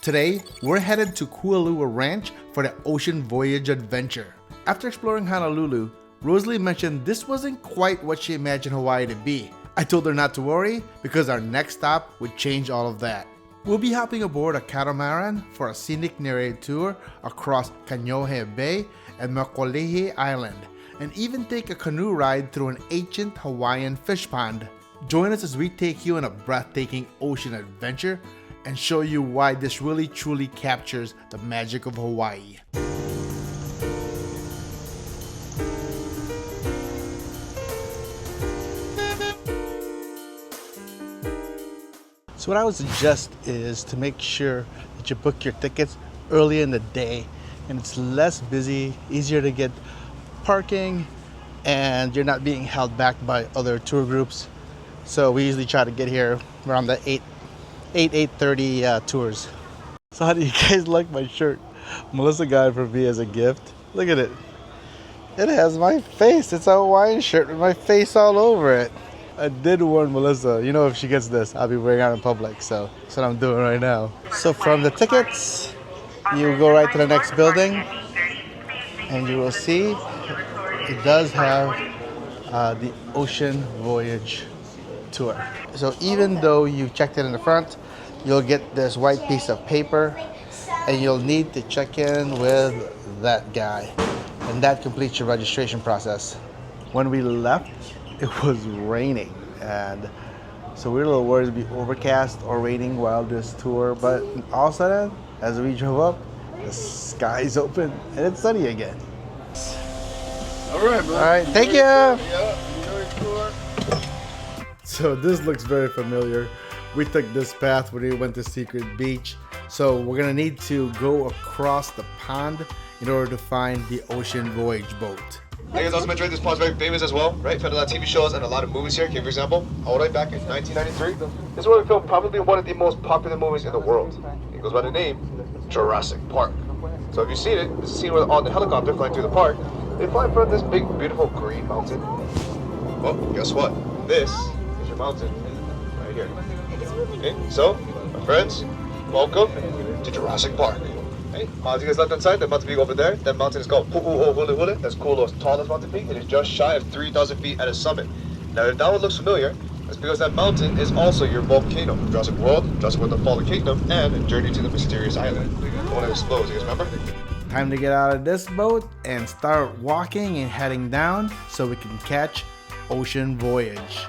Today, we're headed to Kualoa Ranch for the Ocean Voyage Adventure. After exploring Honolulu, Rosalie mentioned this wasn't quite what she imagined Hawaii to be. I told her not to worry because our next stop would change all of that. We'll be hopping aboard a catamaran for a scenic narrated tour across Kaneohe Bay and Mokolii Island, and even take a canoe ride through an ancient Hawaiian fish pond. Join us as we take you on a breathtaking ocean adventure and show you why this really truly captures the magic of Hawaii. So what I would suggest is to make sure that you book your tickets early in the day, and it's less busy, easier to get parking, and you're not being held back by other tour groups. So we usually try to get here around the 8:30 tours. So how do you guys like my shirt? Melissa got it for me as a gift. Look at it. It has my face. It's a Hawaiian shirt with my face all over it. I did warn Melissa, you know, if she gets this, I'll be wearing it out in public. So that's what I'm doing right now. So from the tickets, you go right to the next building and you will see it does have the Ocean Voyage Tour. So even though you checked it in the front, you'll get this white piece of paper and you'll need to check in with that guy, and that completes your registration process. When we left, it was raining, and so we were a little worried it'd be overcast or raining while this tour, but all of a sudden, as we drove up, the sky's open and it's sunny again. All right, bro. All right, thank you. Yeah, enjoy the tour. So this looks very familiar. We took this path when we went to Secret Beach. So we're gonna need to go across the pond in order to find the Ocean Voyage boat. I guess also mentioned this pond is very famous as well, right? Found a lot of TV shows and a lot of movies here. Here, for example, all the way back in 1993, this is where we filmed probably one of the most popular movies in the world. It goes by the name Jurassic Park. So if you've seen it, this is a scene where on the helicopter flying through the park, they fly in front of this big, beautiful green mountain. Well, guess what? This is your mountain right here. Okay, so, my friends, welcome to Jurassic Park. Hey, as you guys left inside, the mountain peak over there, that mountain is called Pu'u'u'uli'uli. That's Kualoa's tallest mountain peak. It is just shy of 3,000 feet at its summit. Now, if that one looks familiar, that's because that mountain is also your volcano. Jurassic World, Jurassic World: The Fallen Kingdom, and a Journey to the Mysterious Island. The one that explodes, you guys remember? Time to get out of this boat and start walking and heading down so we can catch Ocean Voyage.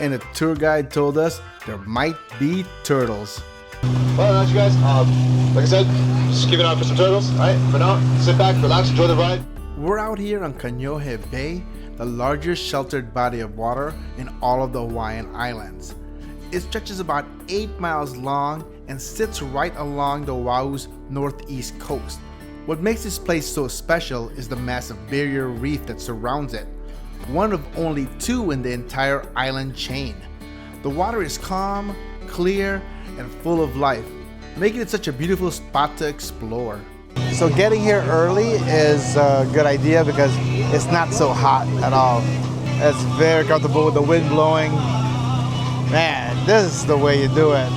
And the tour guide told us there might be turtles. Well, that's you guys. Like I said, just keep an eye out for some turtles. All right, for now, sit back, relax, enjoy the ride. We're out here on Kaneohe Bay, the largest sheltered body of water in all of the Hawaiian Islands. It stretches about 8 miles long and sits right along the Oahu's northeast coast. What makes this place so special is the massive barrier reef that surrounds it, one of only 2 in the entire island chain. The water is calm, clear, and full of life, making it such a beautiful spot to explore. So getting here early is a good idea because it's not so hot at all. It's very comfortable with the wind blowing. Man, this is the way you do it.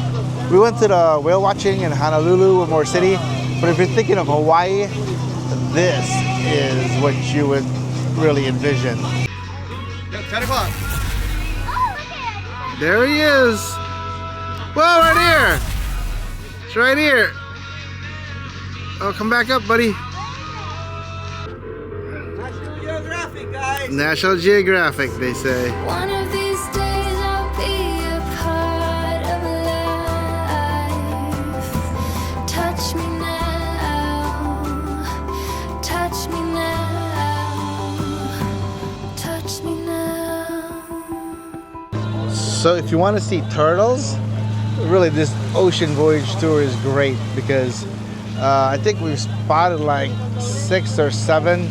We went to the whale watching in Honolulu, Wilmore City, but if you're thinking of Hawaii, this is what you would really envision. 10 o'clock. There he is. Whoa, right here. It's right here. Oh, come back up, buddy. National Geographic, guys. National Geographic, they say. One of these days I'll be a part of life. Touch me now. Touch me now. Touch me now. So if you want to see turtles, really this Ocean Voyage tour is great because I think we've spotted like 6 or 7.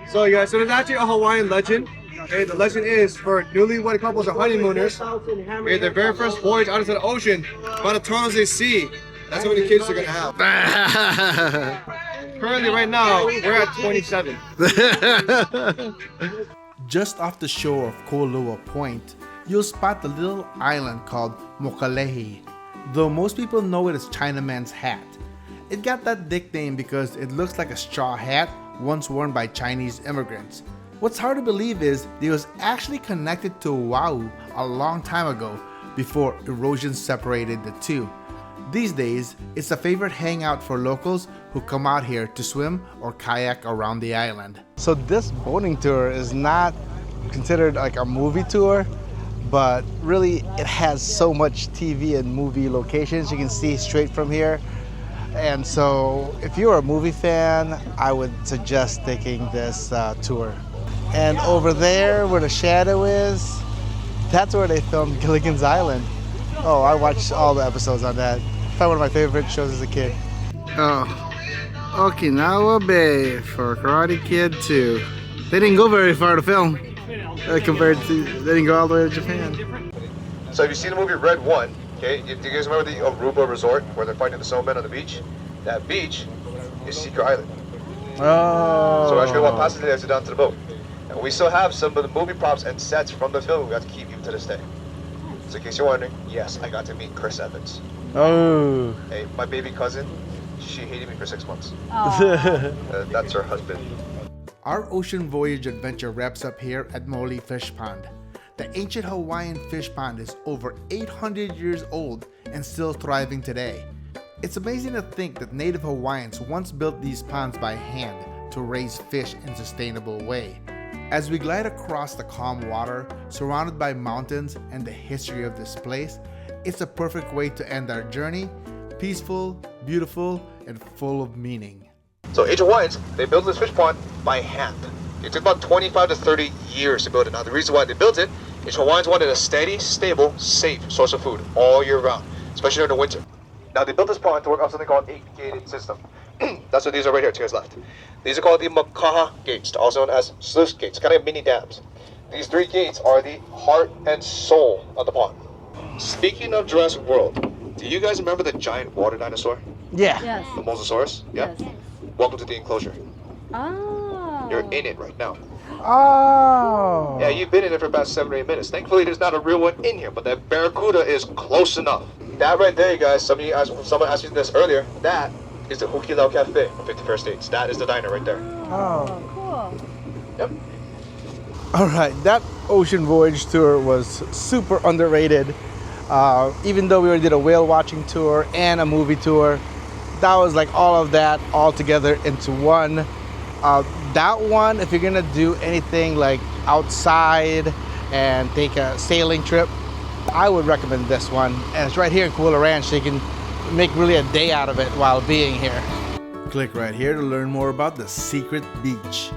So guys, so there's actually a Hawaiian legend. Okay, the legend is for newlywed couples or honeymooners, okay, their very first voyage out into the ocean, amount of turtles they see, that's how many kids they're gonna have. Currently, right now, we're at 27. Just off the shore of Kauloa Point, you'll spot the little island called Mokolii. Though most people know it as Chinaman's Hat, It got that nickname because it looks like a straw hat once worn by Chinese immigrants. What's hard to believe is it was actually connected to Oahu a long time ago before erosion separated the two. These days, it's a favorite hangout for locals who come out here to swim or kayak around the island. So this boating tour is not considered like a movie tour, but really it has so much TV and movie locations you can see straight from here. And so if you're a movie fan, I would suggest taking this tour. And over there where the shadow is, that's where they filmed Gilligan's Island. Oh, I watched all the episodes on that. Probably one of my favorite shows as a kid. Oh, Okinawa Bay for Karate Kid 2. They didn't go very far to film compared to, they didn't go all the way to Japan. So have you seen the movie Red 1? Okay, do you guys remember the Aruba resort where they're fighting the snowmen on the beach? That beach is Secret Island. Oh. So we're actually going to walk past it today down to the boat. And we still have some of the movie props and sets from the film we got to keep even to this day. So in case you're wondering, yes, I got to meet Chris Evans. Oh. Hey, my baby cousin, she hated me for 6 months. Aw. That's her husband. Our Ocean Voyage Adventure wraps up here at Mokolii Fish Pond. The ancient Hawaiian fish pond is over 800 years old and still thriving today. It's amazing to think that native Hawaiians once built these ponds by hand to raise fish in a sustainable way. As we glide across the calm water, surrounded by mountains and the history of this place, it's a perfect way to end our journey, peaceful, beautiful, and full of meaning. So ancient Hawaiians, they built this fish pond by hand. It took about 25 to 30 years to build it. Now the reason why they built it is Hawaiians wanted a steady, stable, safe source of food all year round, especially during the winter. Now they built this pond to work on something called a gated system. That's what these are right here to his left. These are called the Makaha gates, also known as sluice gates, kind of mini dams. These 3 gates are the heart and soul of the pond. Speaking of Jurassic World, do you guys remember the giant water dinosaur? Yeah. Yes. The Mosasaurus? Yeah? Yes. Welcome to the enclosure. Oh. You're in it right now. Oh. Yeah, you've been in it for about 7 or 8 minutes. Thankfully, there's not a real one in here, but that barracuda is close enough. That right there, you guys, someone asked me this earlier, that is the Hukilau Cafe on 51st States. That is the diner right there. Oh. Cool. Yep. All right, that Ocean Voyage tour was super underrated. Even though we already did a whale watching tour and a movie tour, that was like all of that all together into one. That one, if you're gonna do anything like outside and take a sailing trip, I would recommend this one. And it's right here in Kualoa Ranch, so you can make really a day out of it while being here. Click right here to learn more about the secret beach.